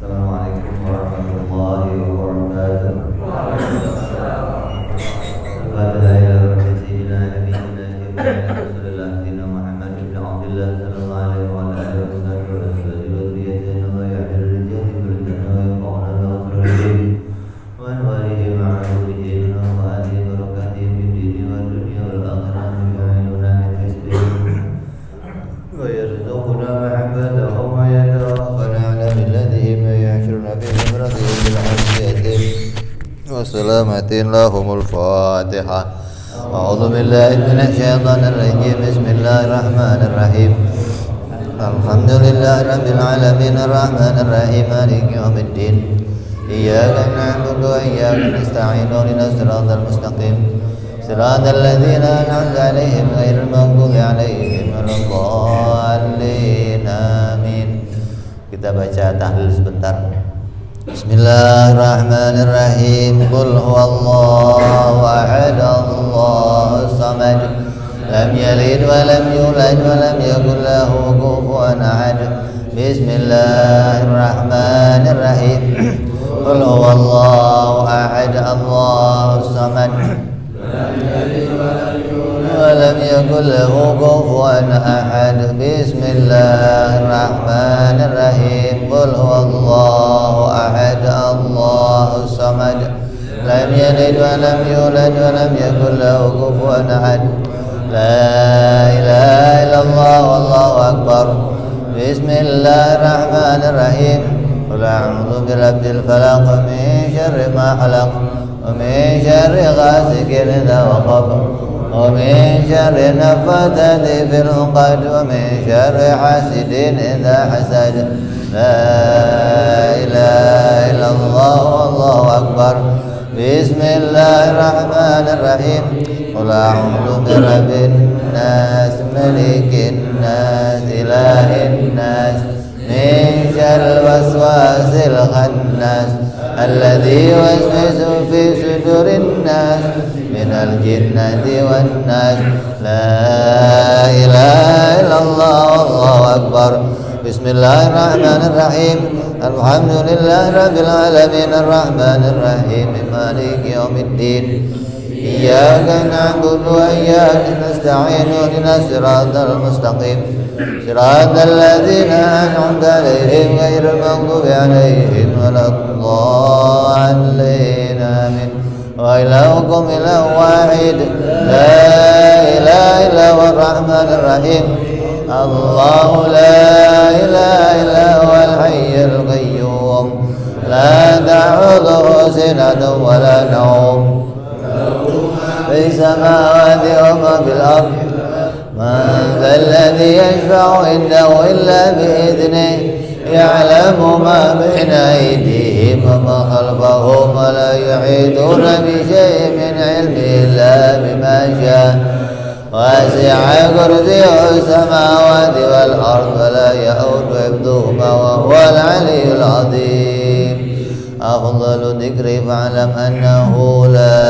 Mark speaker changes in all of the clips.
Speaker 1: Assalamualaikum warahmatullahi wabarakatuh. Al-Fatihah ila sayyidina nabiyina Rasulullah sayyidina Muhammad ibn Abdullah sallallahu alaihi wa alihi wasallam wa zurriyyatihi wa ya'dil rijali bil jannah wa yaqulu rasulih wa walihi ma'rufihi wa alihi barakatihi fid dini wad dunya wal akhirah yu'inuna min hisbihi wa yarzuquna mahabbatahu wa yatawaffana ala millatihi ma yahshuruna fi zumratihi bil hadiyatin وسلامة لهم الفاتحة. أعوذ بالله من الشيطان الرجيم. بسم الله الرحمن الرحيم. الحمد لله رب العالمين الرحمن الرحيم مالك يوم الدين. إياك نعبد وإياك نستعين اهدنا الصراط المستقيم صراط الذين أنعمت عليهم غير المغضوب عليهم ولا الضالين. آمين. Kita baca tahlil sebentar. Bismillahirrahmanirrahim. Qul huwallahu ahad, Allahus samad, lam yalid wa lam yulad wa lam yakul lahu kufuwan ahad. Bismillahirrahmanirrahim. Qul huwallahu ahad, Allahus samad, lam yalid wa lam yakul lahu kufuwan ahad. Bismillahirrahmanirrahim. Qul huwallahu ahad, Allahus samad, lam yalid wa lam yulad wa lam yakul lahu kufuwan ahad. La ilaha illallah wallahu akbar. Bismillahirrahmanirrahim. Qul a'udzu birabbil falaq min syarri ma khalaq wa min syarri ghasiqin idza waqab wa min syarri naffathati fil 'uqad wa min syarri hasidin idza hasad. La ilaha illallah wallahu akbar. Bismillahirrahmanirrahim. Qul a'udzu birabbin nas malikin nas ilahin nas min syarril waswasil khannas alladzi yuwaswisu fi sudurin nas minal jinnati wan nas. La ilaha illallah wallahu akbar. Bismillahirrahmanirrahim. Alhamdulillahi rabbil alamin arrahmanir rahim maliki yaumiddin. Iyyaka na'budu wa iyyaka nasta'in ihdinas siratal mustaqim siratal ladzina an'amta 'alaihim ghairil maghdubi 'alaihim waladdallin. Amin. Wa ilahukum ilahun wahid, la ilaha illa huwar rahmanir rahim. Allahu la ilaha illa huwal hayyul qayyum, la ta'khudhuhu sinatun wa la nawm, في السماوات وما في الأرض. من ذا الذي يشفع عنده إلا بإذنه يعلم ما بين أيديهم وما خلفهم ولا يحيطون بشيء من علمه إلا بما شاء. وسع كرسيه السماوات والأرض ولا يؤود حفظهما وهو العلي العظيم. أفضل ذكر فاعلم أنه لا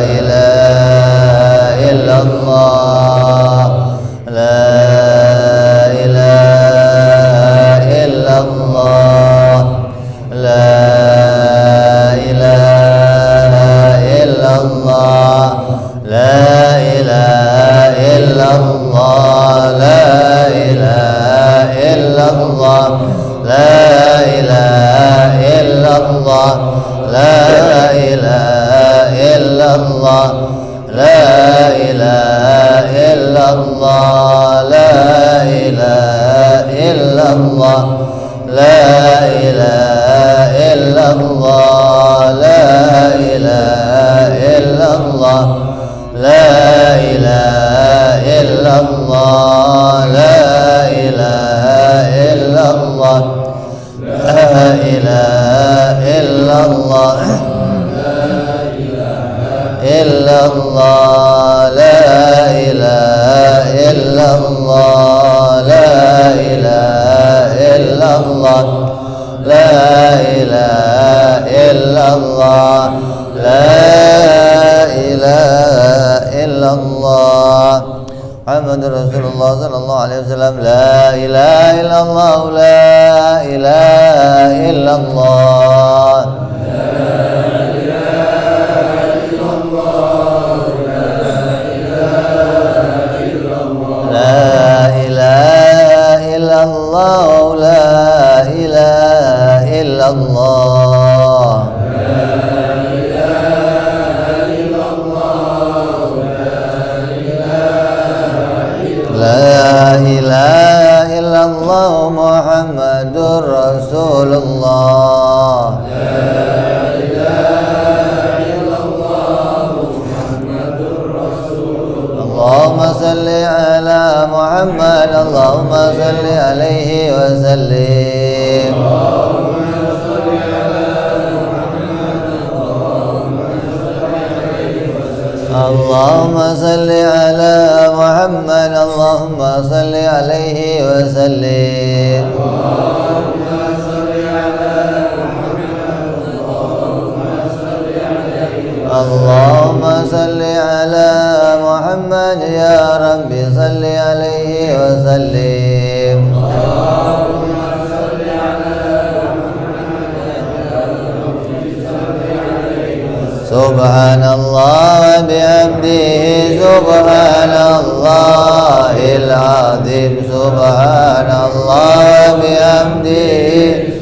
Speaker 1: إله إلا الله. لا إله إلا الله. لا إله إلا الله. لا إله إلا الله. لا إله إلا الله. لا إله إلا الله. لا إله إلا الله. لا إله إلا الله. لا إله إلا الله. لا إله إلا الله. لا إله إلا الله. لا إله إلا الله. لا إله إلا الله. لا إله إلا الله. إلا الله. لا إله إلا الله. لا إله إلا الله. لا إله إلا الله. لا إله إلا الله. محمد رسول الله صلى الله عليه وسلم. لا إله إلا الله. لا إله illallah. La ilaha illallah Muhammadur Rasulullah. Allahumma salli ala Muhammad, Allahumma salli alaihi wa sallim. Allahumma salli ala Muhammad, Allahumma salli alaihi wa sallim. Allahumma salli ala Muhammad ya Rabbi salli alaihi wa sallim. Subhanallah wa bihamdihi subhanallahil azim. Subhanallah wa bihamdihi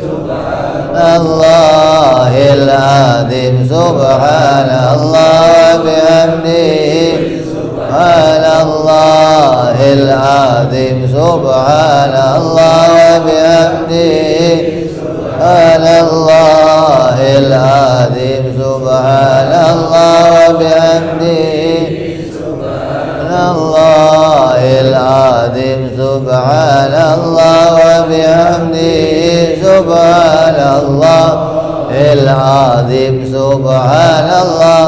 Speaker 1: Allahil azim. Subhanallah wa bihamdihi Subhanallahil azim. Subhanallah wa bihamdihi Subhanallahil azim. Subhanallah wa bihamdihi Subhanallahil azim. Subhanallah wa bihamdihi Subhanallahil azim. Subhanallah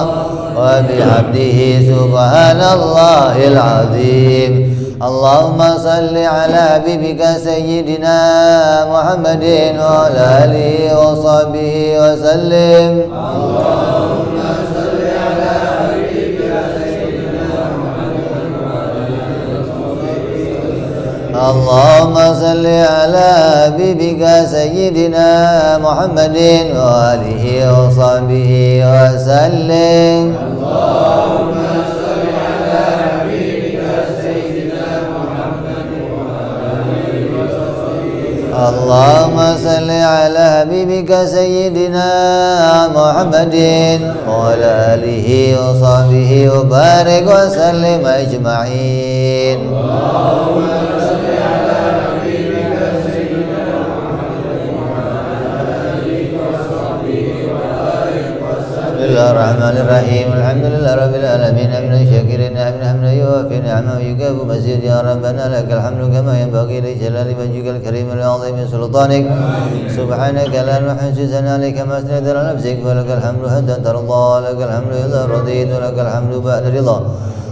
Speaker 1: wa bihamdihi Subhanallahil azim. Allahumma salli ala habibika sayyidina Muhammadin wa ala alihi wa sahbihi wa sallim. Allahumma salli ala habibika sayyidina Muhammadin wa ala alihi wa sahbihi wa sallim. Allahumma salli ala habibika sayyidina Muhammadin wa alihi wa sahbihi wa sallim. Allahumma salli ala Allahumma salli ala habibika sayyidina Muhammadin wa ala alihi wa sahbihi wa barik wa sallim ajma'in. Allahumma salli ala habibika sayyidina Muhammadin wa ala alihi wa sahbihi wa barik wa sallim. Bismillahirrahmanirrahim. Alhamdulillah rabbil alamin. Hamdan syakirin hamdan yuwafi ni'amahu wa yukafi mazid. Ya Rabbana lakal hamdu kama yanbaghi li jalali wajhikal karim wa li'azimi sultanik. Subhanaka la nuhsi sana'an 'alaika kama asnayta 'ala nafsik. Wa lakal hamdu hatta tarda, lakal hamdu idza radita, lakal hamdu ba'da ridha.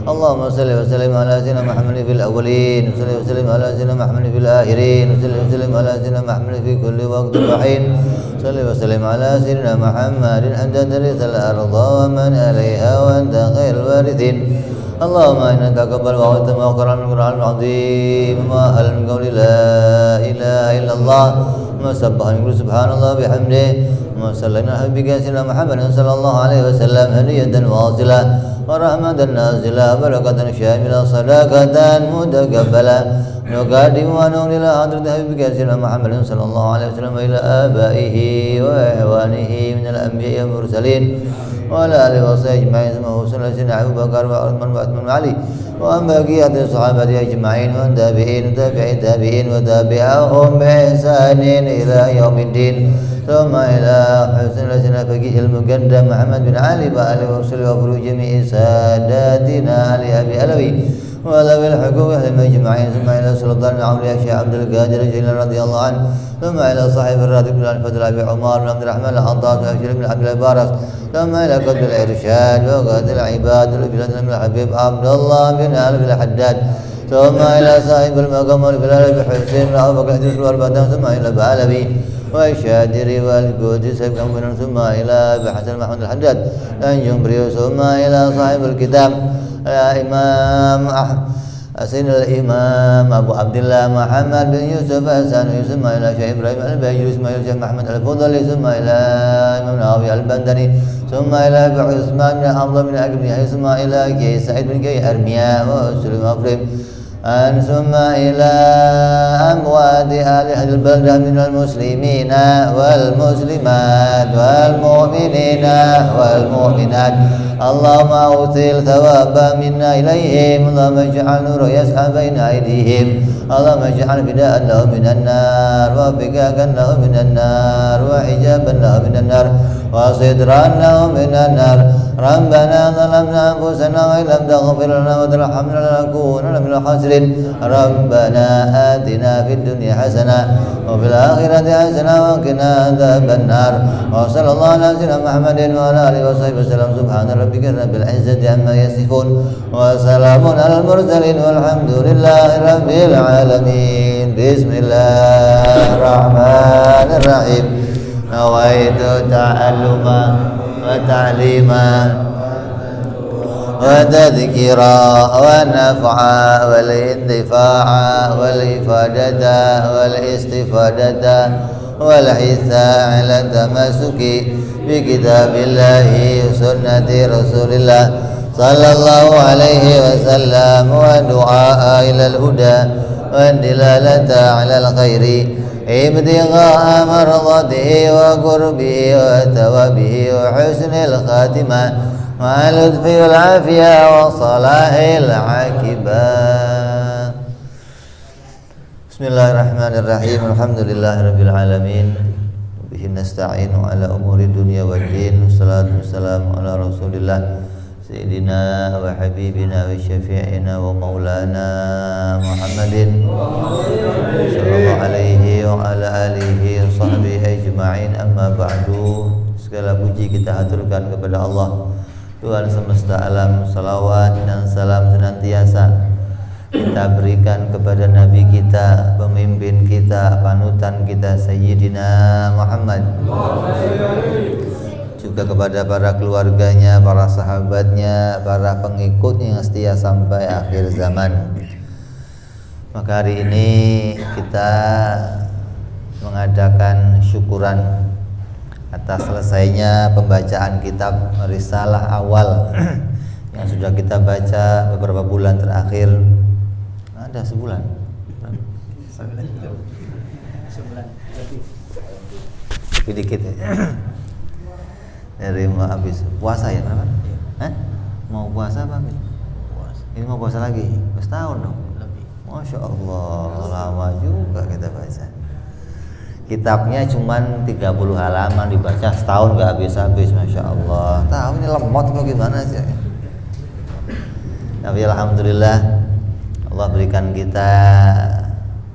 Speaker 1: Allahumma salli wa sallim ala sayyidina Muhammadin fil awwalin, wa salli wa sallim ala sayyidina Muhammadin fil akhirin, wa salli wa sallim ala sayyidina Muhammadin fi kulli waqtin wa hin. Salli wa sallim ala sayyidina Muhammadin anta tarithal arda wa man 'alayha wa anta khairul warithin. Allahumma innaka taqabbal wa anta maqran al-Qur'an al-'azim ma hal min qawli la ilaha illallah ma sabbaha min subhanallah bihamdihi ma sallallahu habibika sayyidina Muhammadin sallallahu alaihi wasallam hadiyatan wasilah wa rahmatan nazilah barakatan syamilah sadaqatan mutaqabbalah nuqaddimu wa nu'lil hadrat habibika sayyidina Muhammadin sallallahu alaihi wasallam ila abaihi wa ihwanihi min al-anbiya'i wal mursalin wa ala alihi wa sahbihi ajma'in. Thumma sallallahu alaihi Abu Bakar wa Uthman wa Uthman wa Ali wa baqiyati sahabati ajma'in wa tabi'in tabi'i tabi'in wa tabi'ahum bi ihsanin ila yaumiddin. Thumma ila husn al-asna faqih al-muqaddam Muhammad bin Ali wa alihi wa sahbihi wa furu jami'i sadatina Ali Abi Alawi wa ذوي الحقوق أجمعين. ثم إلى سلطان الأولياء الشيخ عبد القادر الجيلاني رضي الله عنه. ثم إلى صاحب الراتب بن الفضل أبي عمر بن عبد الرحمن العطاس وأبشر بن عبد البارك. ثم إلى قطب الإرشاد وقائد العباد والبلاد بن الحبيب عبد الله بن آل بن الحداد. ثم إلى صاحب المقام والبلاد بحسين بن أبو بكر الحديث والبدن. ثم إلى بعلبي والشادري والقدس بن. ثم إلى بحسن محمد الحداد أنجم بريوس. ثم إلى صاحب الكتاب الإمام حسين الإمام أبو عبد الله محمد بن يوسف الثانوي. ثم إلى شيخ إبراهيم الباجري. ثم إلى شيخ محمد الفضلي. ثم إلى إمام ناوي البندري. ثم إلى أبي عثمان بن حمزة بن أقبني. ثم إلى كي سعيد بن كي أرميا وسلم أبريم. ثم إلى أموات أهل البلدة من المسلمين والمسلمات والمؤمنين والمؤمنات اللهم أوصل ثواب منا إليهم اللهم اجعل نور يسعى بين أيديهم اللهم اجعل فداء له من النار وفكاكا له من النار وحجابا له من النار وسترا له من النار ربنا ظلمنا أنفسنا وإن لم تغفر لنا وترحمنا لنكونن من الخاسرين ربنا آتنا في الدنيا حسنة وفي الآخرة حسنة وقنا عذاب النار وصلى الله على سيدنا محمد وعلى آله وصحبه وسلم سبحان ربك رب العزة عما يصفون وسلام على المرسلين والحمد لله رب العالمين بسم الله الرحمن الرحيم نويت تعلما وتعليما وتذكيرا ونفعا والانتفاع والإفادة والاستفادة والحث على التمسك بكتاب الله وسنة رسول الله صلى الله عليه وسلم ودعاء إلى الهدى والدلالة على الخير ابتغاء مرضاته وقربه وثوابه وحسن الخاتمة مع اللطف والعافية وصلاح العاقبة. Bismillahirrahmanirrahim. Alhamdulillahirabbil alamin. Bihi nasta'inu ala umuri dunya waddin. Wassalatu wassalamu ala Rasulillah Sayyidina wa habibina wa syafi'ina wa maulana Muhammadin sallallahu alaihi wa ala alihi wa sahbihi ajma'in. Amma ba'du. Segala puji kita haturkan kepada Allah Tuhan semesta alam. Salawat dan salam senantiasa kita berikan kepada Nabi kita, pemimpin kita, panutan kita Sayyidina Muhammad, juga kepada para keluarganya, para sahabatnya, para pengikutnya yang setia sampai akhir zaman. Maka hari ini kita mengadakan syukuran atas selesainya pembacaan kitab Risalah awal yang sudah kita baca beberapa bulan terakhir. Ada sebulan lebih dikit ya. Dari mau habis puasa ya berapa? Mau puasa apa? Ini mau puasa lagi? Setahun dong. Masya Allah, lama juga kita baca. Kitabnya cuman 30 halaman dibaca setahun gak habis-habis, Masya Allah. Tahu ini lemot kok gimana sih? Tapi alhamdulillah Allah berikan kita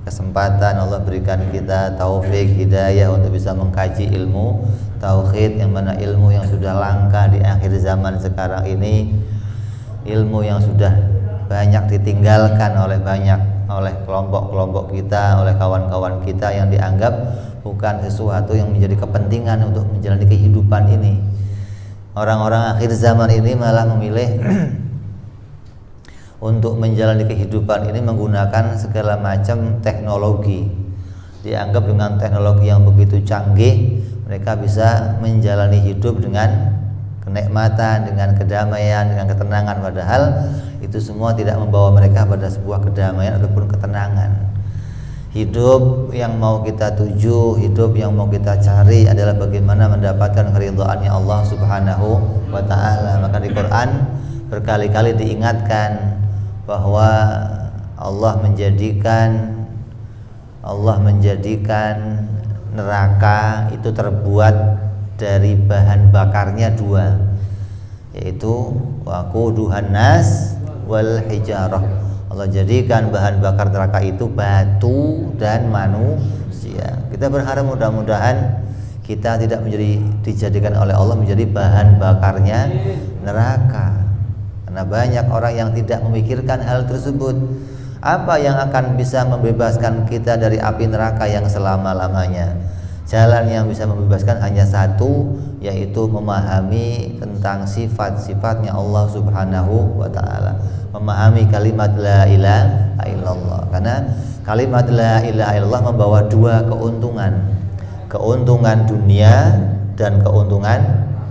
Speaker 1: kesempatan, Allah berikan kita taufik, hidayah untuk bisa mengkaji ilmu tauhid, yang mana ilmu yang sudah langka di akhir zaman sekarang ini, ilmu yang sudah banyak ditinggalkan oleh kelompok-kelompok kita, oleh kawan-kawan kita yang dianggap bukan sesuatu yang menjadi kepentingan untuk menjalani kehidupan ini. Orang-orang akhir zaman ini malah memilih untuk menjalani kehidupan ini menggunakan segala macam teknologi. Dianggap dengan teknologi yang begitu canggih, mereka bisa menjalani hidup dengan kenikmatan, dengan kedamaian, dengan ketenangan. Padahal itu semua tidak membawa mereka pada sebuah kedamaian ataupun ketenangan. Hidup yang mau kita tuju, hidup yang mau kita cari adalah bagaimana mendapatkan keridhaannya Allah Subhanahu wa ta'ala. Maka di Quran berkali-kali diingatkan bahwa Allah menjadikan neraka itu terbuat dari bahan bakarnya dua, yaitu waquduhan nas wal hijarah. Allah jadikan bahan bakar neraka itu batu dan manusia. Kita berharap mudah-mudahan kita tidak dijadikan oleh Allah menjadi bahan bakarnya neraka. Karena banyak orang yang tidak memikirkan hal tersebut. Apa yang akan bisa membebaskan kita dari api neraka yang selama-lamanya? Jalan yang bisa membebaskan hanya satu, yaitu memahami tentang sifat-sifatnya Allah Subhanahu wa ta'ala, memahami kalimat la ilaha illallah. Karena kalimat la ilaha illallah membawa dua keuntungan, keuntungan dunia dan keuntungan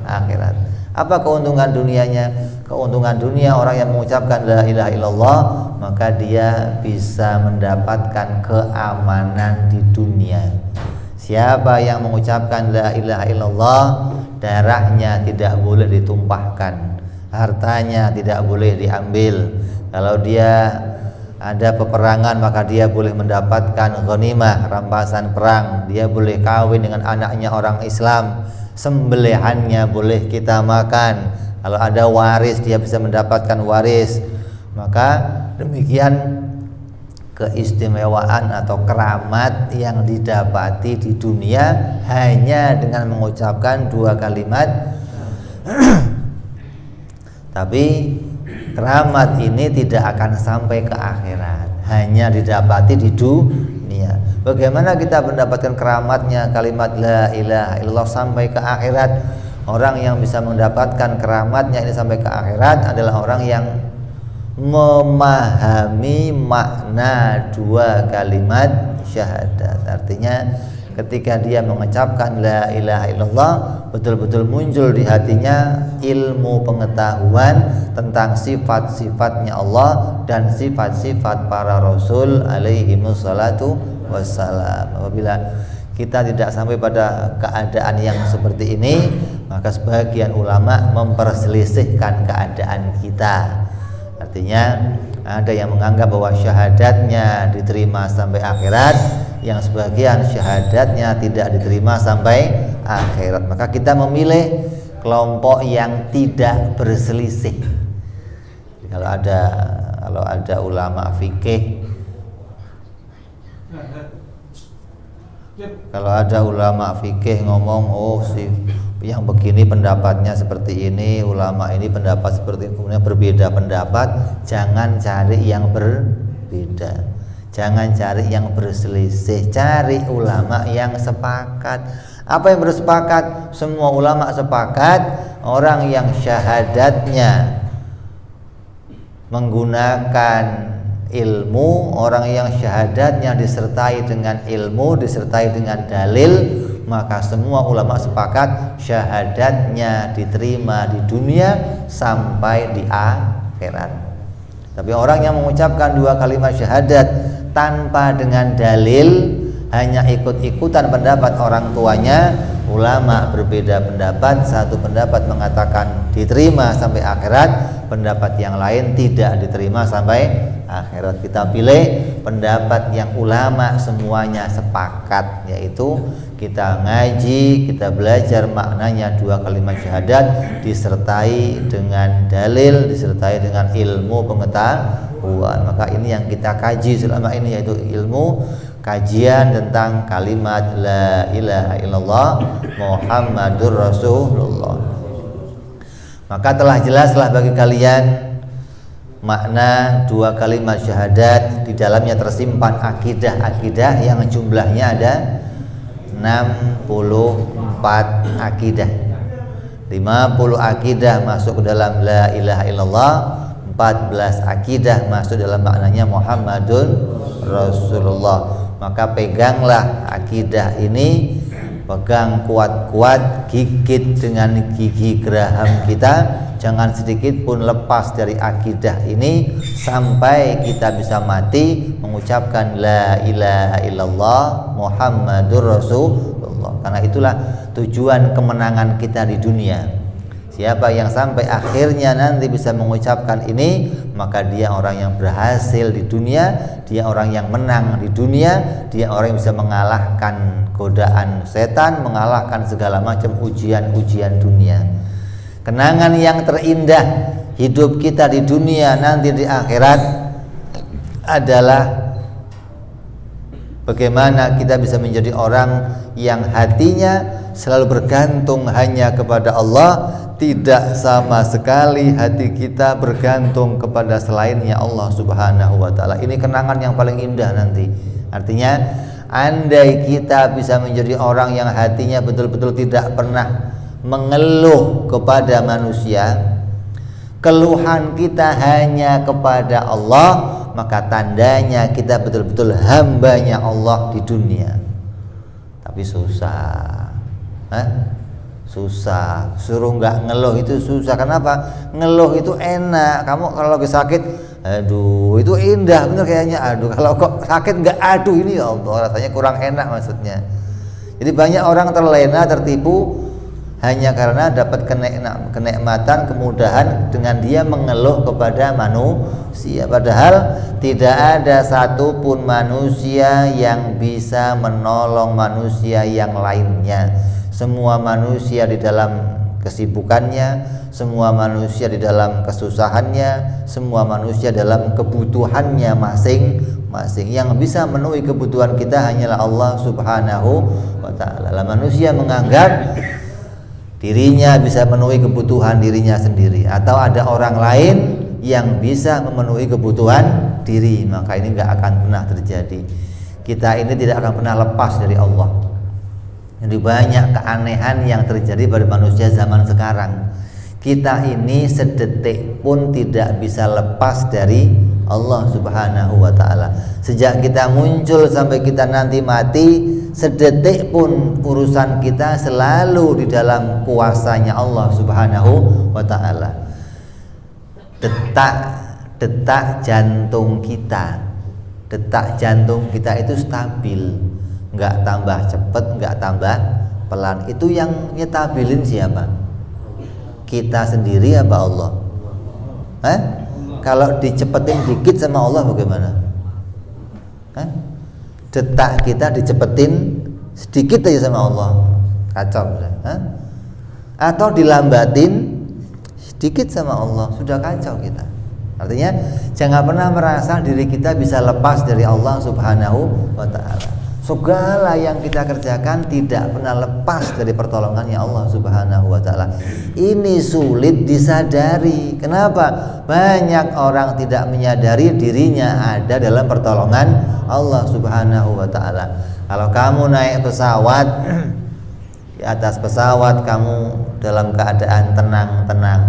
Speaker 1: akhirat. Apa keuntungan dunianya? Keuntungan dunia orang yang mengucapkan la ilaha illallah, maka dia bisa mendapatkan keamanan di dunia. Siapa yang mengucapkan la ilaha illallah, darahnya tidak boleh ditumpahkan, hartanya tidak boleh diambil. Kalau dia ada peperangan, maka dia boleh mendapatkan ghanimah, rampasan perang. Dia boleh kawin dengan anaknya orang Islam, sembelihannya boleh kita makan. Kalau ada waris, dia bisa mendapatkan waris. Maka demikian keistimewaan atau keramat yang didapati di dunia hanya dengan mengucapkan dua kalimat. Tapi keramat ini tidak akan sampai ke akhirat, hanya didapati di dunia. Bagaimana kita mendapatkan keramatnya kalimat la ilaha illallah sampai ke akhirat? Orang yang bisa mendapatkan keramatnya ini sampai ke akhirat adalah orang yang memahami makna dua kalimat syahadat. Artinya ketika dia mengucapkan la ilaha illallah, betul-betul muncul di hatinya ilmu pengetahuan tentang sifat-sifatnya Allah dan sifat-sifat para rasul alaihi wassalatu wassalam. Apabila kita tidak sampai pada keadaan yang seperti ini, maka sebagian ulama memperselisihkan keadaan kita. Artinya ada yang menganggap bahwa syahadatnya diterima sampai akhirat, yang sebagian syahadatnya tidak diterima sampai akhirat. Maka kita memilih kelompok yang tidak berselisih. Kalau ada ulama fikih, ngomong, oh si yang begini pendapatnya seperti ini, ulama ini pendapat seperti ini, kemudian berbeda pendapat, jangan cari yang berbeda, jangan cari yang berselisih, cari ulama yang sepakat. Apa yang bersepakat? Semua ulama sepakat orang yang syahadatnya menggunakan ilmu, orang yang syahadatnya disertai dengan ilmu, disertai dengan dalil, maka semua ulama sepakat syahadatnya diterima di dunia sampai di akhirat. Tapi orang yang mengucapkan dua kalimat syahadat tanpa dengan dalil, hanya ikut-ikutan pendapat orang tuanya, ulama berbeda pendapat. Satu pendapat mengatakan diterima sampai akhirat, pendapat yang lain tidak diterima sampai akhirat. Kita pilih pendapat yang ulama semuanya sepakat, yaitu kita ngaji, kita belajar maknanya dua kalimat syahadat disertai dengan dalil, disertai dengan ilmu pengetahuan. Maka ini yang kita kaji selama ini, yaitu ilmu kajian tentang kalimat la ilaha illallah Muhammadur Rasulullah. Maka telah jelaslah bagi kalian makna dua kalimat syahadat. Di dalamnya tersimpan akidah-akidah yang jumlahnya ada 64 akidah. 50 akidah masuk ke dalam la ilaha illallah, 14 akidah masuk dalam maknanya Muhammadun Rasulullah. Maka peganglah akidah ini, pegang kuat-kuat, gigit dengan gigi geraham kita, jangan sedikit pun lepas dari akidah ini sampai kita bisa mati mengucapkan la ilaha illallah Muhammadur Rasulullah. Karena itulah tujuan kemenangan kita di dunia. Siapa yang sampai akhirnya nanti bisa mengucapkan ini, maka dia orang yang berhasil di dunia, dia orang yang menang di dunia, dia orang yang bisa mengalahkan godaan setan, mengalahkan segala macam ujian-ujian dunia. Kenangan yang terindah hidup kita di dunia nanti di akhirat adalah bagaimana kita bisa menjadi orang yang hatinya selalu bergantung hanya kepada Allah, tidak sama sekali hati kita bergantung kepada selainnya Allah Subhanahu wa ta'ala. Ini kenangan yang paling indah nanti. Artinya andai kita bisa menjadi orang yang hatinya betul-betul tidak pernah mengeluh kepada manusia, keluhan kita hanya kepada Allah, maka tandanya kita betul-betul hambanya Allah di dunia. Tapi susah. susah. Suruh nggak ngeluh itu susah. Kenapa? Ngeluh itu enak. Kamu kalau lagi sakit, aduh itu indah bener kayaknya. Aduh kalau kok sakit nggak, aduh ini ya Allah rasanya kurang enak maksudnya. Jadi banyak orang terlena, tertipu hanya karena dapat kenikmatan, kemudahan dengan dia mengeluh kepada manusia. Padahal tidak ada satupun manusia yang bisa menolong manusia yang lainnya. Semua manusia di dalam kesibukannya, semua manusia di dalam kesusahannya, semua manusia dalam kebutuhannya masing-masing. Yang bisa memenuhi kebutuhan kita hanyalah Allah Subhanahu wa ta'ala. Manusia menganggap dirinya bisa memenuhi kebutuhan dirinya sendiri, atau ada orang lain yang bisa memenuhi kebutuhan diri, maka ini nggak akan pernah terjadi. Kita ini tidak akan pernah lepas dari Allah. Jadi banyak keanehan yang terjadi pada manusia zaman sekarang. Kita ini sedetik pun tidak bisa lepas dari Allah Subhanahu wa ta'ala. Sejak kita muncul sampai kita nanti mati, sedetik pun urusan kita selalu di dalam kuasanya Allah Subhanahu wa ta'ala. Detak jantung kita itu stabil, nggak tambah cepet, nggak tambah pelan. Itu yang nyetabilin siapa? Kita sendiri apa Allah? Kalau dicepetin dikit sama Allah bagaimana? Detak kita dicepetin sedikit aja sama Allah, kacau. Atau dilambatin sedikit sama Allah, sudah kacau kita. Artinya jangan pernah merasa diri kita bisa lepas dari Allah Subhanahu wa ta'ala. Segala yang kita kerjakan tidak pernah lepas dari pertolongannya Allah Subhanahu wa ta'ala. Ini sulit disadari. Kenapa? Banyak orang tidak menyadari dirinya ada dalam pertolongan Allah Subhanahu wa ta'ala. Kalau kamu naik pesawat, di atas pesawat kamu dalam keadaan tenang-tenang.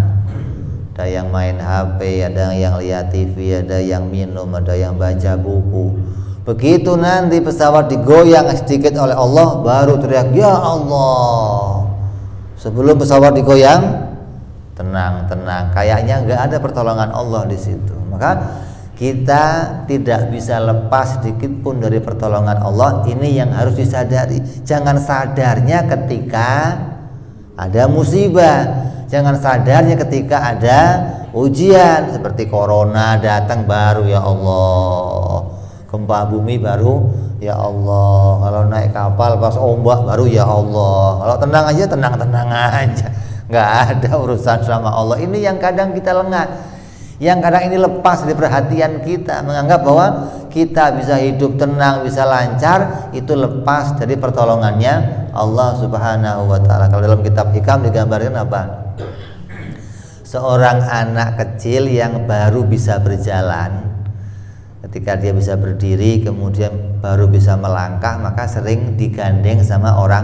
Speaker 1: Ada yang main HP, ada yang lihat TV, ada yang minum, ada yang baca buku. Begitu nanti pesawat digoyang sedikit oleh Allah, baru teriak ya Allah. Sebelum pesawat digoyang, tenang, kayaknya nggak ada pertolongan Allah di situ. Maka kita tidak bisa lepas sedikit pun dari pertolongan Allah. Ini yang harus disadari. Jangan sadarnya ketika ada musibah, jangan sadarnya ketika ada ujian seperti corona datang baru ya Allah, gempa bumi baru ya Allah, kalau naik kapal pas ombak baru ya Allah, kalau tenang aja tenang aja, nggak ada urusan sama Allah. Ini yang kadang kita lengah, yang kadang ini lepas dari perhatian kita, menganggap bahwa kita bisa hidup tenang, bisa lancar, itu lepas dari pertolongannya Allah Subhanahu wa ta'ala. Kalau dalam kitab Hikam digambarkan apa? Seorang anak kecil yang baru bisa berjalan, ketika dia bisa berdiri kemudian baru bisa melangkah, maka sering digandeng sama orang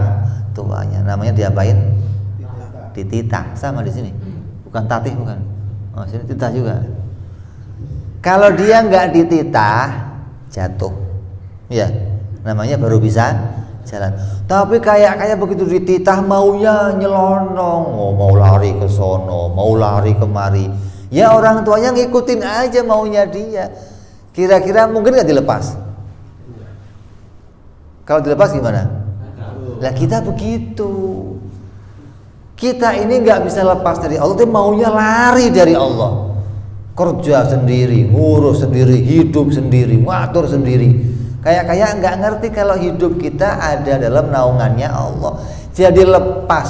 Speaker 1: tuanya. Namanya diapain? Dititah. Sama di sini. Bukan tatih, bukan. Oh, sini titah juga. Kalau dia nggak dititah, jatuh. Ya, namanya baru bisa jalan. Tapi kayak begitu dititah maunya nyelonong, mau lari ke sono, mau lari kemari. Ya orang tuanya ngikutin aja maunya dia. Kira-kira mungkin nggak dilepas? Kalau dilepas gimana? Lah kita begitu. Kita ini nggak bisa lepas dari Allah, tapi maunya lari dari Allah. Kerja sendiri, ngurus sendiri, hidup sendiri, ngatur sendiri. Kayak nggak ngerti kalau hidup kita ada dalam naungannya Allah. Jadi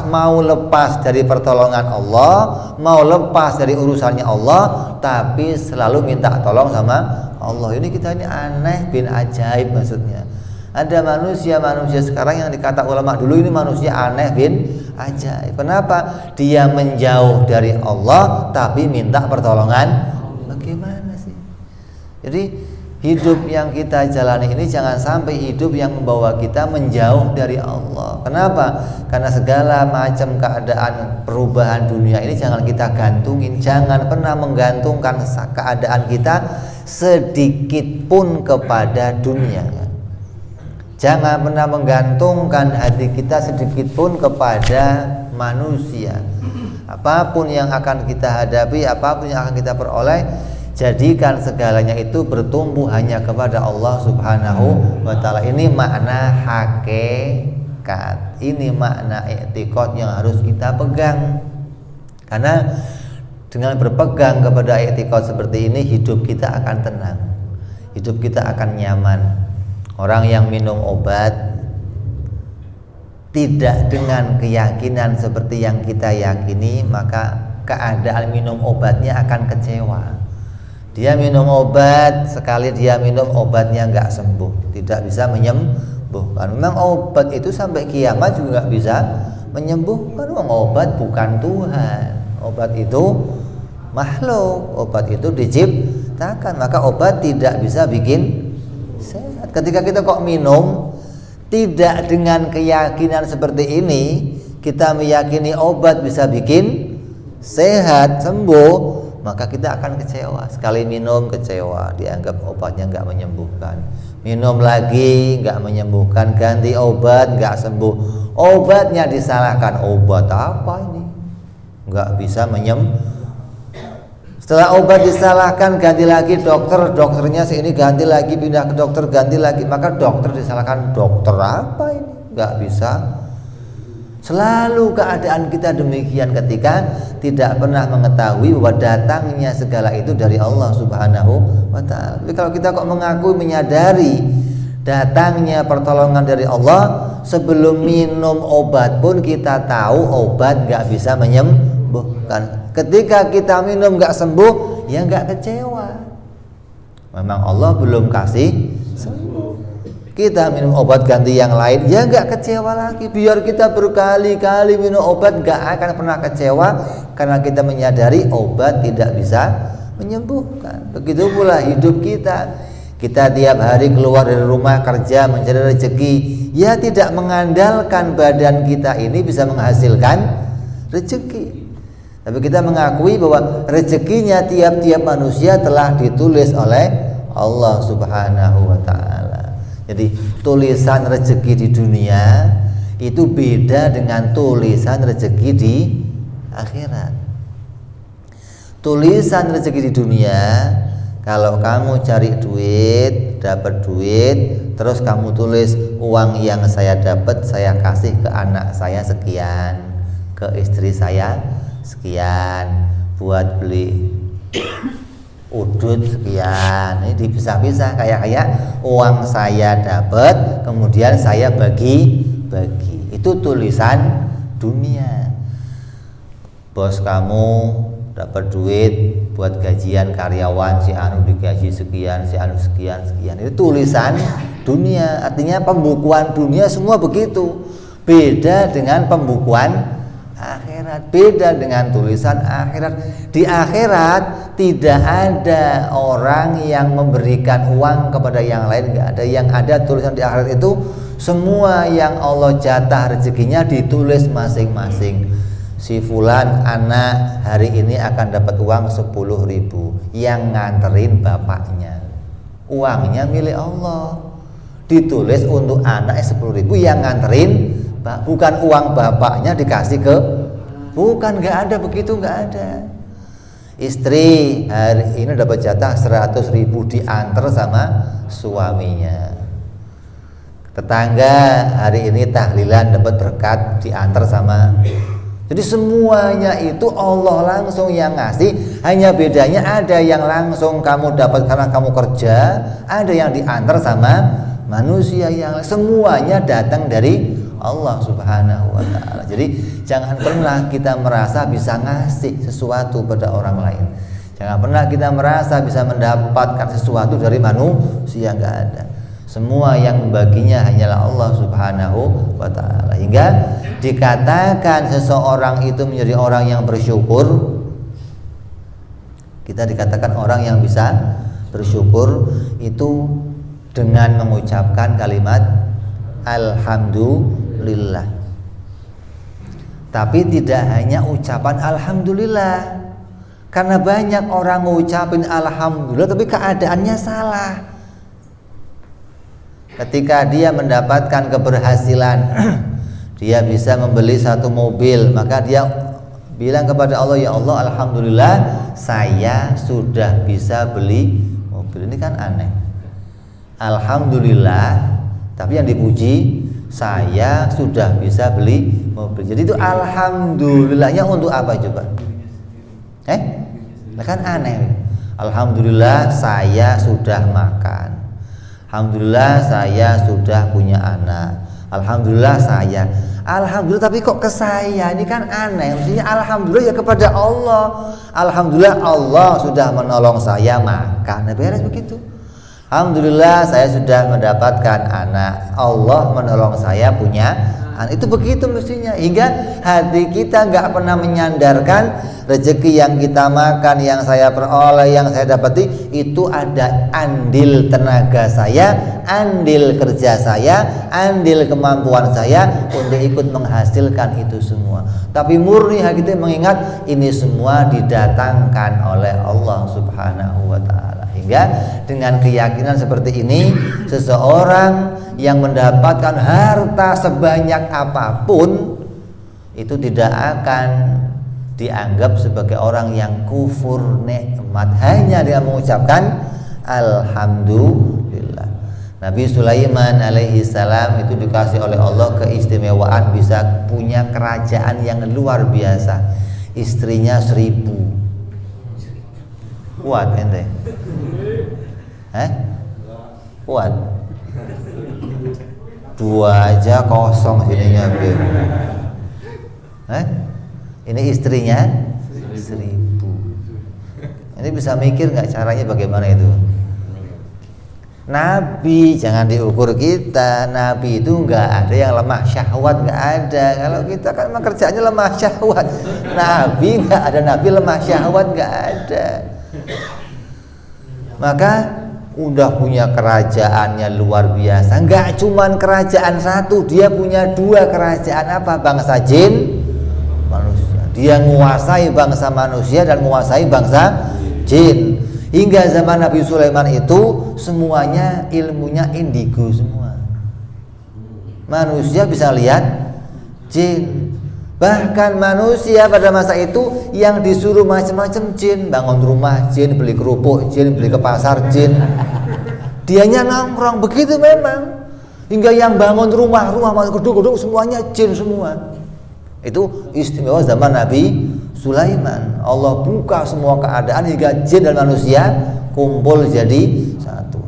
Speaker 1: mau lepas dari pertolongan Allah, mau lepas dari urusannya Allah, tapi selalu minta tolong sama Allah. Ini kita ini aneh bin ajaib maksudnya. Ada manusia sekarang yang dikata ulama dulu ini manusia aneh bin ajaib. Kenapa? Dia menjauh dari Allah tapi minta pertolongan. Bagaimana sih? Jadi hidup yang kita jalani ini jangan sampai hidup yang membawa kita menjauh dari Allah. Kenapa? Karena segala macam keadaan perubahan dunia ini jangan kita gantungin. Jangan pernah menggantungkan keadaan kita sedikit pun kepada dunia. Jangan pernah menggantungkan hati kita sedikit pun kepada manusia. Apapun yang akan kita hadapi, apapun yang akan kita peroleh, jadikan segalanya itu bertumbuh hanya kepada Allah Subhanahu wa ta'ala. Ini makna hakikat, ini makna i'tiqad yang harus kita pegang. Karena dengan berpegang kepada i'tiqad seperti ini, hidup kita akan tenang, hidup kita akan nyaman. Orang yang minum obat tidak dengan keyakinan seperti yang kita yakini, maka keadaan minum obatnya akan kecewa. Dia minum obat, sekali dia minum obatnya nggak sembuh, tidak bisa menyembuhkan. Memang obat itu sampai kiamat juga nggak bisa menyembuhkan. Obat bukan Tuhan, obat itu makhluk, obat itu diciptakan, maka obat tidak bisa bikin sehat. Ketika kita kok minum tidak dengan keyakinan seperti ini, kita meyakini obat bisa bikin sehat, sembuh, maka kita akan kecewa. Sekali minum kecewa, dianggap obatnya nggak menyembuhkan. Minum lagi nggak menyembuhkan, ganti obat nggak sembuh, obatnya disalahkan. Obat apa ini? Nggak bisa menyembuhkan. Setelah obat disalahkan, ganti lagi dokter, dokternya ini ganti lagi, pindah ke dokter, ganti lagi, maka dokter disalahkan. Dokter apa ini? Nggak bisa. Selalu keadaan kita demikian ketika tidak pernah mengetahui bahwa datangnya segala itu dari Allah Subhanahu wa ta'ala. Tapi kalau kita kok mengaku menyadari datangnya pertolongan dari Allah, sebelum minum obat pun kita tahu obat nggak bisa menyembuhkan. Ketika kita minum nggak sembuh, ya nggak kecewa. Memang Allah belum kasih sembuh. Kita minum obat ganti yang lain, ya nggak kecewa lagi. Biar kita berkali-kali minum obat, nggak akan pernah kecewa, karena kita menyadari obat tidak bisa menyembuhkan. Begitu pula hidup kita. Kita tiap hari keluar dari rumah kerja mencari rezeki, ya tidak mengandalkan badan kita ini bisa menghasilkan rezeki. Tapi kita mengakui bahwa rezekinya tiap-tiap manusia telah ditulis oleh Allah Subhanahu wa ta'ala. Jadi tulisan rezeki di dunia itu beda dengan tulisan rezeki di akhirat. Tulisan rezeki di dunia, kalau kamu cari duit, dapat duit, terus kamu tulis uang yang saya dapat saya kasih ke anak saya sekian, ke istri saya sekian, buat beli udut sekian. Ini dipisah-pisah, kayak uang saya dapat kemudian saya bagi. Itu tulisan dunia. Bos kamu dapat duit buat gajian karyawan, si anu digaji sekian, si anu sekian. Itu tulisan dunia. Artinya pembukuan dunia semua begitu. Beda dengan pembukuan akhirat, beda dengan tulisan akhirat. Di akhirat tidak ada orang yang memberikan uang kepada yang lain, nggak ada. Yang ada tulisan di akhirat itu semua yang Allah jatah rezekinya ditulis masing-masing. Si fulan anak hari ini akan dapat uang 10.000, yang nganterin bapaknya, uangnya milik Allah, ditulis untuk anak 10.000, yang nganterin bukan uang bapaknya dikasih ke, bukan, nggak ada begitu, nggak ada. Istri hari ini dapat jatah 100.000 diantar sama suaminya. Tetangga hari ini tahlilan dapat berkat diantar sama. Jadi semuanya itu Allah langsung yang ngasih. Hanya bedanya ada yang langsung kamu dapat karena kamu kerja, ada yang diantar sama manusia yang semuanya datang dari Allah Subhanahu wa ta'ala. Jadi jangan pernah kita merasa bisa ngasih sesuatu pada orang lain. Jangan pernah kita merasa bisa mendapatkan sesuatu dari manusia, enggak ada. Semua yang membaginya hanyalah Allah Subhanahu wa ta'ala. Hingga dikatakan seseorang itu menjadi orang yang bersyukur. Kita dikatakan orang yang bisa bersyukur itu dengan mengucapkan kalimat alhamdulillah. Tapi tidak hanya ucapan alhamdulillah, karena banyak orang ngucapin alhamdulillah tapi keadaannya salah. Ketika dia mendapatkan keberhasilan, dia bisa membeli satu mobil, maka dia bilang kepada Allah, ya Allah, alhamdulillah saya sudah bisa beli mobil. Ini kan aneh. Alhamdulillah, tapi yang dipuji saya sudah bisa beli mobil. Jadi itu alhamdulillahnya untuk apa coba? Kan aneh. Alhamdulillah saya sudah makan. Alhamdulillah saya sudah punya anak. Alhamdulillah saya. Alhamdulillah, tapi kok ke saya? Ini kan aneh. Maksudnya alhamdulillah ya kepada Allah. Alhamdulillah Allah sudah menolong saya makan. Nah, beres begitu. Alhamdulillah saya sudah mendapatkan anak. Allah menolong saya punya anak. Itu begitu mestinya. Hingga hati kita nggak pernah menyandarkan rezeki yang kita makan, yang saya peroleh, yang saya dapati itu ada andil tenaga saya, andil kerja saya, andil kemampuan saya untuk ikut menghasilkan itu semua. Tapi murni hati kita mengingat ini semua didatangkan oleh Allah Subhanahu wa ta'ala. Hingga dengan keyakinan seperti ini, seseorang yang mendapatkan harta sebanyak apapun itu tidak akan dianggap sebagai orang yang kufur nikmat, hanya dia mengucapkan alhamdulillah. Nabi Sulaiman alaihi salam itu dikasih oleh Allah keistimewaan bisa punya kerajaan yang luar biasa. Istrinya 1000. Kuat ente? Kuat? 2 aja kosong sininya, Bir. Ini istrinya 1000. Ini bisa mikir nggak caranya bagaimana itu? Nabi jangan diukur kita. Nabi itu nggak ada yang lemah syahwat, nggak ada. Kalau kita kan memang kerjaannya lemah syahwat. Nabi nggak ada, Nabi lemah syahwat nggak ada. Maka udah punya kerajaannya luar biasa. Nggak cuman kerajaan satu, dia punya 2 kerajaan. Apa? Bangsa jin, manusia. Dia menguasai bangsa manusia dan menguasai bangsa jin. Hingga zaman Nabi Sulaiman itu semuanya ilmunya indigo semua. Manusia bisa lihat jin. Bahkan manusia pada masa itu yang disuruh macam-macam jin, bangun rumah jin, beli kerupuk jin, beli ke pasar jin. Dianya nongkrong begitu memang. Hingga yang bangun rumah gedung-gedung semuanya jin semua. Itu istimewa zaman Nabi Sulaiman. Allah buka semua keadaan hingga jin dan manusia kumpul jadi satu.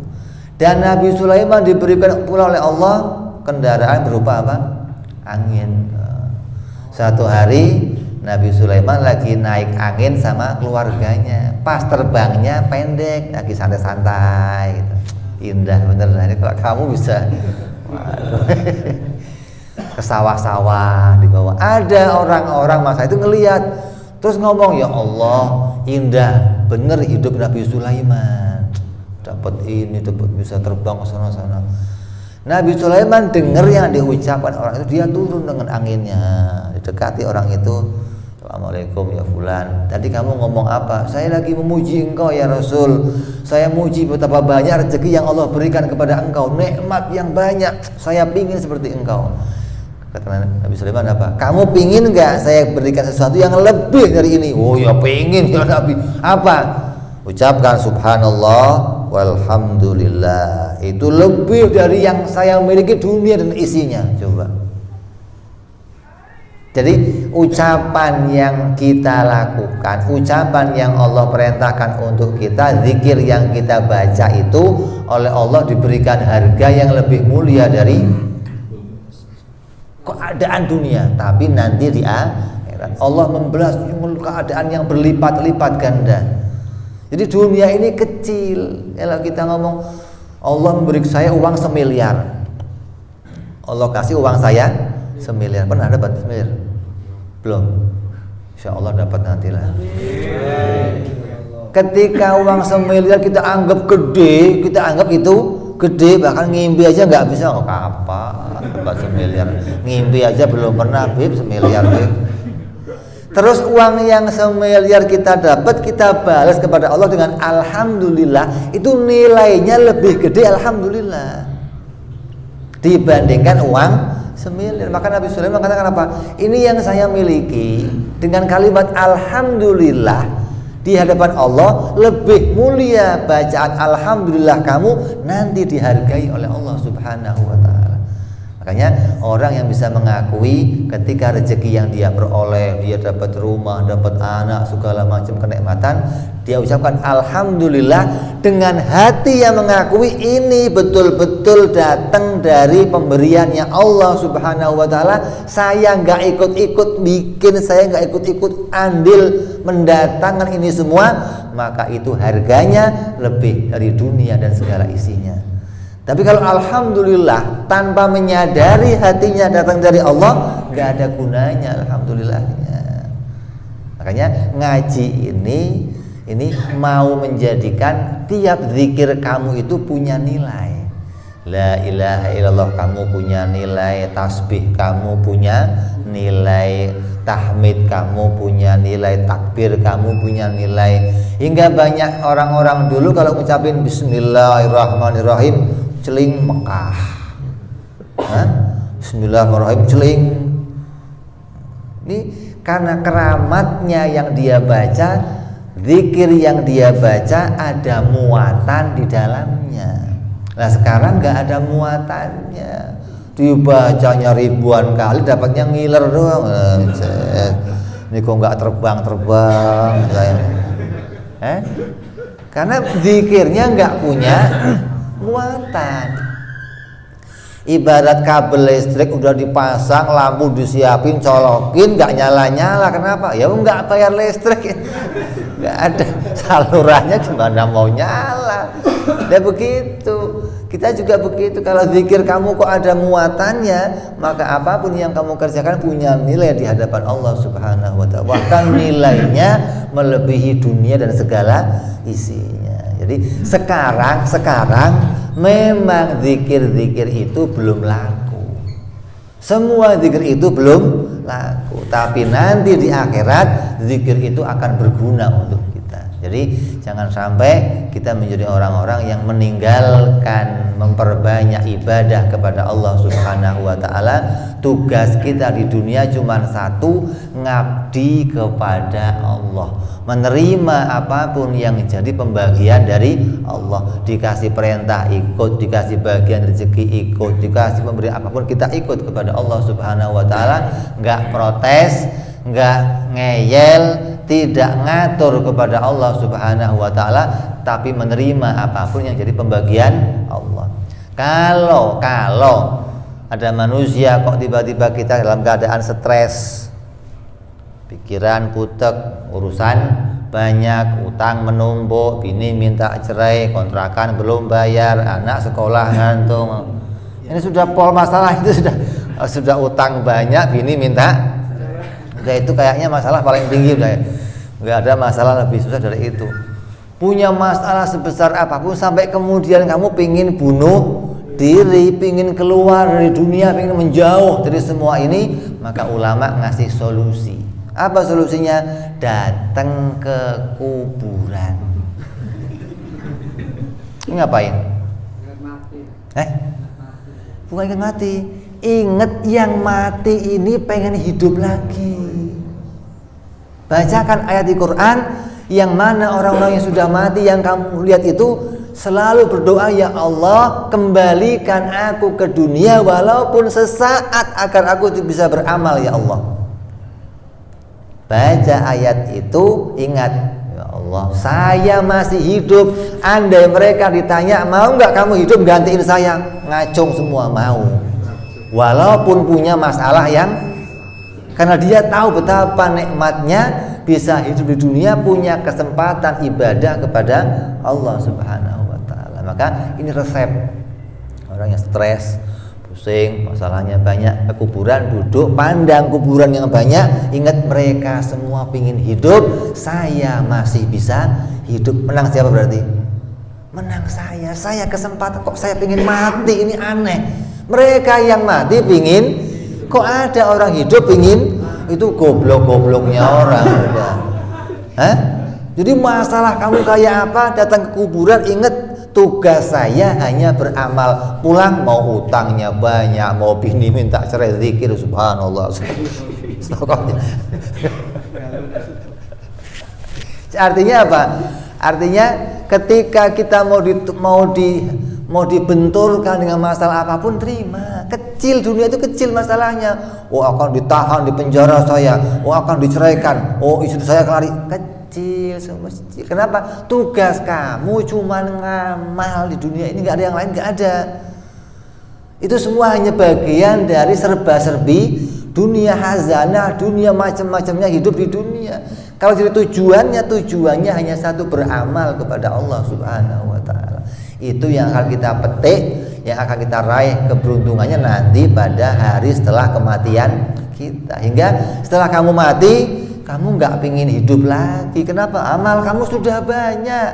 Speaker 1: Dan Nabi Sulaiman diberikan pula oleh Allah kendaraan berupa apa? Angin. Satu hari Nabi Sulaiman lagi naik angin sama keluarganya. Pas terbangnya pendek, lagi santai-santai gitu. Indah bener. Nah, ini kalau kamu bisa ke sawah-sawah di bawah. Ada orang-orang masa itu ngelihat terus ngomong, ya Allah, indah bener hidup Nabi Sulaiman. Dapat ini, dapat bisa terbang ke sana-sana. Nabi Sulaiman dengar yang diucapkan orang itu, dia turun dengan anginnya, didekati orang itu. Assalamualaikum ya fulan, tadi kamu ngomong apa? Saya lagi memuji engkau ya Rasul. Saya muji betapa banyak rezeki yang Allah berikan kepada engkau, nikmat yang banyak. Saya pingin seperti engkau. Kata Nabi Sulaiman apa? Kamu pingin nggak saya berikan sesuatu yang lebih dari ini? Oh ya pingin ya Nabi. Apa? Ucapkan subhanallah walhamdulillah. Itu lebih dari yang saya miliki dunia dan isinya. Coba. Jadi ucapan yang kita lakukan, ucapan yang Allah perintahkan untuk kita, zikir yang kita baca itu oleh Allah diberikan harga yang lebih mulia dari keadaan dunia. Tapi nanti di akhirat Allah membalas keadaan yang berlipat-lipat ganda. Jadi dunia ini kecil. Kalau kita ngomong Allah memberi saya uang 1 miliar, Allah kasih uang saya 1 miliar. Pernah dapat 1 miliar? Belum. Insya Allah dapat nantilah. Ketika uang 1 miliar kita anggap gede, kita anggap itu gede, bahkan ngimpi aja nggak bisa. Oh, kapan dapat 1 miliar? Ngimpi aja belum pernah, Bib, 1 miliar, Bib. Terus uang yang 1 miliar kita dapat, kita balas kepada Allah dengan alhamdulillah. Itu nilainya lebih gede alhamdulillah dibandingkan uang semiliar. Maka Nabi Sulaiman mengatakan apa? Ini yang saya miliki dengan kalimat alhamdulillah di hadapan Allah lebih mulia bacaan alhamdulillah kamu nanti dihargai oleh Allah Subhanahu wa taala. Makanya orang yang bisa mengakui ketika rezeki yang dia peroleh, dia dapat rumah, dapat anak, segala macam kenikmatan, dia ucapkan alhamdulillah dengan hati yang mengakui ini betul-betul datang dari pemberiannya Allah Subhanahu wa taala. Saya nggak ikut-ikut bikin, saya nggak ikut-ikut andil mendatangkan ini semua, maka itu harganya lebih dari dunia dan segala isinya. Tapi kalau alhamdulillah tanpa menyadari hatinya datang dari Allah, nggak ada gunanya alhamdulillahnya. Makanya ngaji ini mau menjadikan tiap zikir kamu itu punya nilai. La ilaha illallah kamu punya nilai, tasbih kamu punya nilai, tahmid kamu punya nilai, takbir kamu punya nilai. Hingga banyak orang-orang dulu kalau ngucapin bismillahirrahmanirrahim celing Mekah. Bismillahirrahmanirrahim celing. Ini karena keramatnya yang dia baca, zikir yang dia baca ada muatan di dalamnya. Nah sekarang nggak ada muatannya, dibacanya ribuan kali dapatnya ngiler doang. Ini kok nggak terbang karena zikirnya nggak punya muatan. Ibarat kabel listrik udah dipasang, lampu disiapin, colokin, nggak nyala-nyala. Kenapa? Ya nggak bayar listrik, nggak ada salurannya, gimana mau nyala? Ya begitu. Kita juga begitu. Kalau zikir kamu kok ada muatannya, maka apapun yang kamu kerjakan punya nilai di hadapan Allah Subhanahu wa taala. Bahkan nilainya melebihi dunia dan segala isinya. Jadi sekarang memang zikir-zikir itu belum laku. Semua zikir itu belum laku. Tapi nanti di akhirat zikir itu akan berguna untuk kita. Jadi jangan sampai kita menjadi orang-orang yang meninggalkan memperbanyak ibadah kepada Allah Subhanahu wa taala. Tugas kita di dunia cuma satu, ngabdi kepada Allah, menerima apapun yang jadi pembagian dari Allah. Dikasih perintah ikut, dikasih bagian rezeki ikut, dikasih pemberi apapun kita ikut kepada Allah Subhanahu wa taala, enggak protes, enggak ngeyel, tidak ngatur kepada Allah Subhanahu wa taala, tapi menerima apapun yang jadi pembagian Allah. Kalau ada manusia kok tiba-tiba kita dalam keadaan stres, pikiran putek, urusan banyak, utang menumpuk, bini minta cerai, kontrakan belum bayar, anak sekolah ngantung. Ini sudah pol masalah itu sudah utang banyak, bini minta. Udah itu kayaknya masalah paling tinggi udah ya. Nggak ada masalah lebih susah dari itu. Punya masalah sebesar apapun sampai kemudian kamu pingin bunuh diri, pingin keluar dari dunia, pingin menjauh dari semua ini, maka ulama ngasih solusi. Apa solusinya? Datang ke kuburan. Ini ngapain? Ingat mati. Bukan ingat mati. Ingat yang mati ini pengen hidup lagi. Bacakan ayat di Quran yang mana orang-orang yang sudah mati yang kamu lihat itu selalu berdoa, ya Allah kembalikan aku ke dunia walaupun sesaat agar aku bisa beramal ya Allah. Baca ayat itu, ingat, ya Allah saya masih hidup. Andai mereka ditanya mau nggak kamu hidup gantiin saya, ngacung semua mau. Walaupun punya masalah yang, karena dia tahu betapa nikmatnya bisa hidup di dunia, punya kesempatan ibadah kepada Allah Subhanahu wa taala. Maka ini resep orang yang stres, pusing, masalahnya banyak, ke kuburan duduk, pandang kuburan yang banyak, ingat mereka semua pingin hidup, saya masih bisa hidup. Menang siapa berarti? Menang saya kesempatan, kok saya pingin mati, ini aneh. Mereka yang mati pingin, kok ada orang hidup pingin, itu goblok-gobloknya orang udah. Jadi masalah kamu kayak apa, datang ke kuburan ingat
Speaker 2: tugas saya hanya beramal, pulang mau utangnya banyak, mau bini minta cerai, zikir subhanallah. Artinya apa? Artinya ketika kita mau dibenturkan dengan masalah apapun, terima. Kecil, dunia itu kecil masalahnya. Oh, akan ditahan di penjara saya, oh akan diceraikan, oh istri saya akan lari. Kecil, semua kecil. Kenapa? Tugas kamu cuma ngamal di dunia ini, nggak ada yang lain, nggak ada. Itu semua hanya bagian dari serba-serbi dunia, hazanah dunia, macam-macamnya hidup di dunia. Kalau jadi tujuannya hanya satu, beramal kepada Allah Subhanahu wa taala. Itu yang akan kita petik, yang akan kita raih keberuntungannya nanti pada hari setelah kematian kita. Hingga setelah kamu mati, kamu nggak pingin hidup lagi. Kenapa? Amal kamu sudah banyak,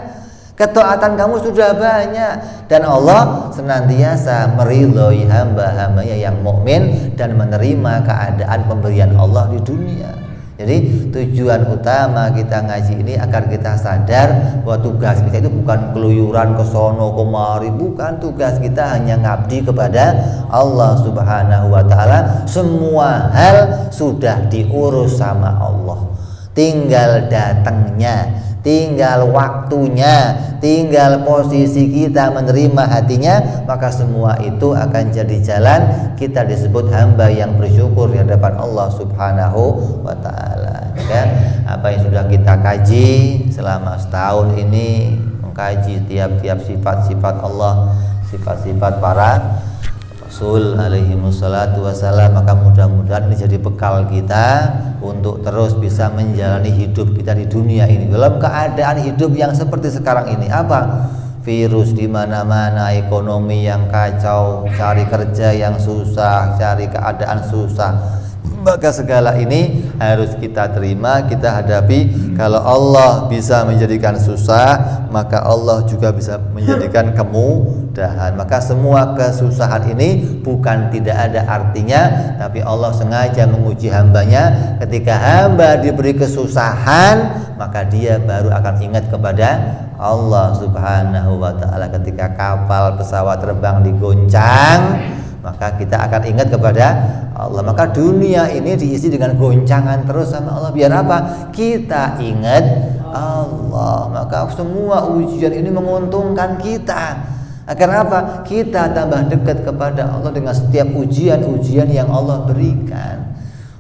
Speaker 2: ketaatan kamu sudah banyak, dan Allah senantiasa meridhoi hamba-hambanya yang mukmin dan menerima keadaan pemberian Allah di dunia. Jadi tujuan utama kita ngaji ini agar kita sadar bahwa tugas kita itu bukan keluyuran ke sono kemari, bukan. Tugas kita hanya ngabdi kepada Allah Subhanahu wa taala. Semua hal sudah diurus sama Allah. Tinggal datangnya, tinggal waktunya, tinggal posisi kita menerima hatinya, maka semua itu akan jadi jalan kita disebut hamba yang bersyukur di hadapan Allah Subhanahu wa taala. Ya, apa yang sudah kita kaji selama setahun ini, mengkaji tiap-tiap sifat-sifat Allah, sifat-sifat para Rasul alaihi wassalatu wassalam, maka mudah-mudahan ini jadi bekal kita untuk terus bisa menjalani hidup kita di dunia ini dalam keadaan hidup yang seperti sekarang ini. Apa? Virus di mana-mana, ekonomi yang kacau, cari kerja yang susah, cari keadaan susah. Maka segala ini harus kita terima, kita hadapi. Kalau Allah bisa menjadikan susah, maka Allah juga bisa menjadikan kemudahan. Maka semua kesusahan ini bukan tidak ada artinya, tapi Allah sengaja menguji hambanya. Ketika hamba diberi kesusahan, maka dia baru akan ingat kepada Allah Subhanahu wa ta'ala. Ketika kapal pesawat terbang digoncang, maka kita akan ingat kepada Allah. Maka dunia ini diisi dengan goncangan terus sama Allah. Biar apa? Kita ingat Allah. Maka semua ujian ini menguntungkan kita. Agar apa? Kita tambah dekat kepada Allah dengan setiap ujian-ujian yang Allah berikan.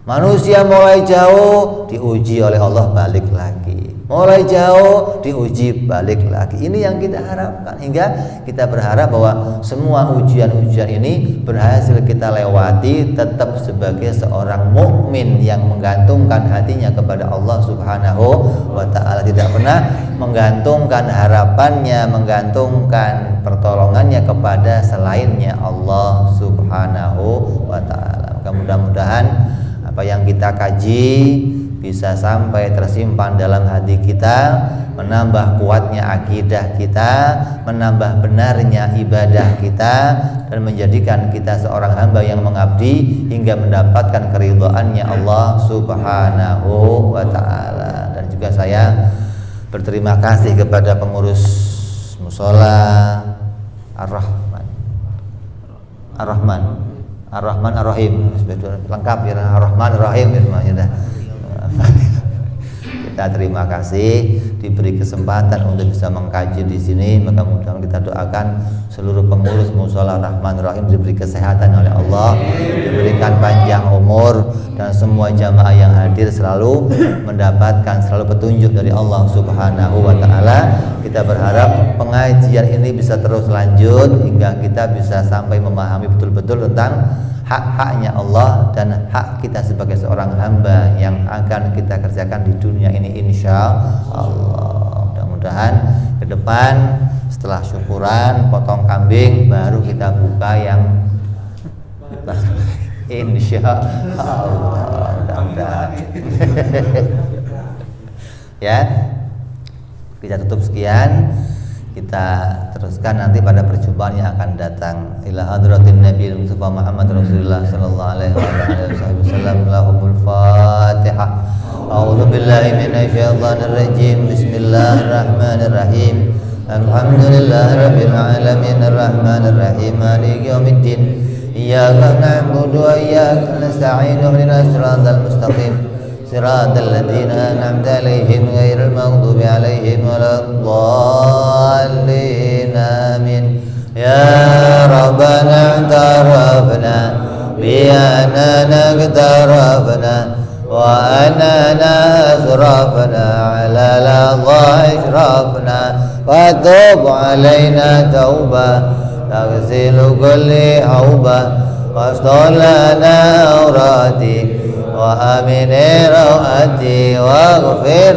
Speaker 2: Manusia mulai jauh, diuji oleh Allah, balik lagi. Mulai jauh, diuji, balik lagi. Ini yang kita harapkan. Hingga kita berharap bahwa semua ujian-ujian ini berhasil kita lewati, tetap sebagai seorang mukmin yang menggantungkan hatinya kepada Allah Subhanahu wa ta'ala. Tidak pernah menggantungkan harapannya, menggantungkan pertolongannya kepada selainnya Allah Subhanahu wa ta'ala. Maka mudah-mudahan apa yang kita kaji bisa sampai tersimpan dalam hati kita, menambah kuatnya akidah kita, menambah benarnya ibadah kita, dan menjadikan kita seorang hamba yang mengabdi hingga mendapatkan keridhaannya Allah Subhanahu wa ta'ala. Dan juga saya berterima kasih kepada pengurus Mushola Ar-Rahman Ar-Rahim, lengkap ya, Ar-Rahman Ar-Rahim ya. Kita terima kasih diberi kesempatan untuk bisa mengkaji di sini. Maka mudah-mudahan kita doakan seluruh pengurus Mushola Rahman Rahim diberi kesehatan oleh Allah, diberikan panjang umur, dan semua jamaah yang hadir selalu mendapatkan petunjuk dari Allah Subhanahu wa ta'ala. Kita berharap pengajian ini bisa terus lanjut hingga kita bisa sampai memahami betul-betul tentang hak-haknya Allah dan hak kita sebagai seorang hamba yang akan kita kerjakan di dunia ini, insya Allah. Mudah-mudahan ke depan setelah syukuran, potong kambing, baru kita buka yang insya Allah. Mudah-mudahan ya. Kita tutup sekian. Kita teruskan nanti pada perjumpaan yang akan datang. Ila hadratin Nabi Mustafa Muhammad Rasulullah sallallahu alaihi wasallam. Lahumul Fatihah. A'udzu billahi minasyaitonir rajim. Bismillahirrahmanirrahim.
Speaker 1: Alhamdulillahi rabbil alamin arrahmanir rahim maliki yaumiddin iyyaka na'budu wa iyyaka nasta'in ihdinas siratal mustaqim siratal ladzina an'amta 'alaihim ghairil maghdubi 'alaihim waladdallin amin. Ya Rabbana i'tarafna bi annana i'tarafna wa annana asrafna 'ala lagha israfna wa tub 'alaina tauba taghsilu kulli hauba wastur lana awrati wa amin rawati waghfir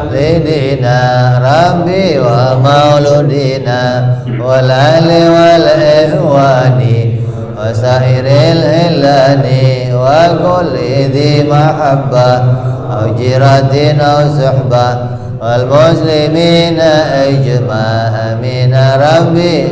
Speaker 1: lidina rabbi wa mauludina wal ali wal ihwani wa sairil hilani wa kulli dhi mahabba aw jiratin aw suhba wal muslimina ajma' amin rabbi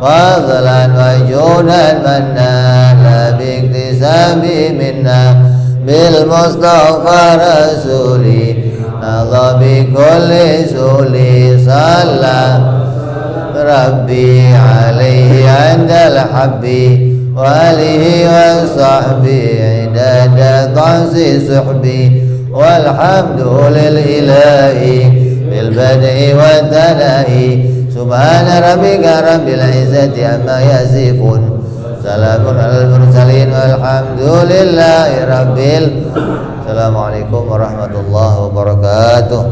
Speaker 1: fadlan wa judan manna biktisabi minna bil mustafa rasuli nadha bi kulli suli salla rabbi alaihi andal habbi wa alihi wa sahbihi idada tansi suhbi walhamdu lil ilahi bil bad'i wa tanahi subhana rabbika rabbil izzati amma yasifun salamun alal mursalin walhamdulillahi rabbil. Assalamualaikum warahmatullahi wabarakatuh.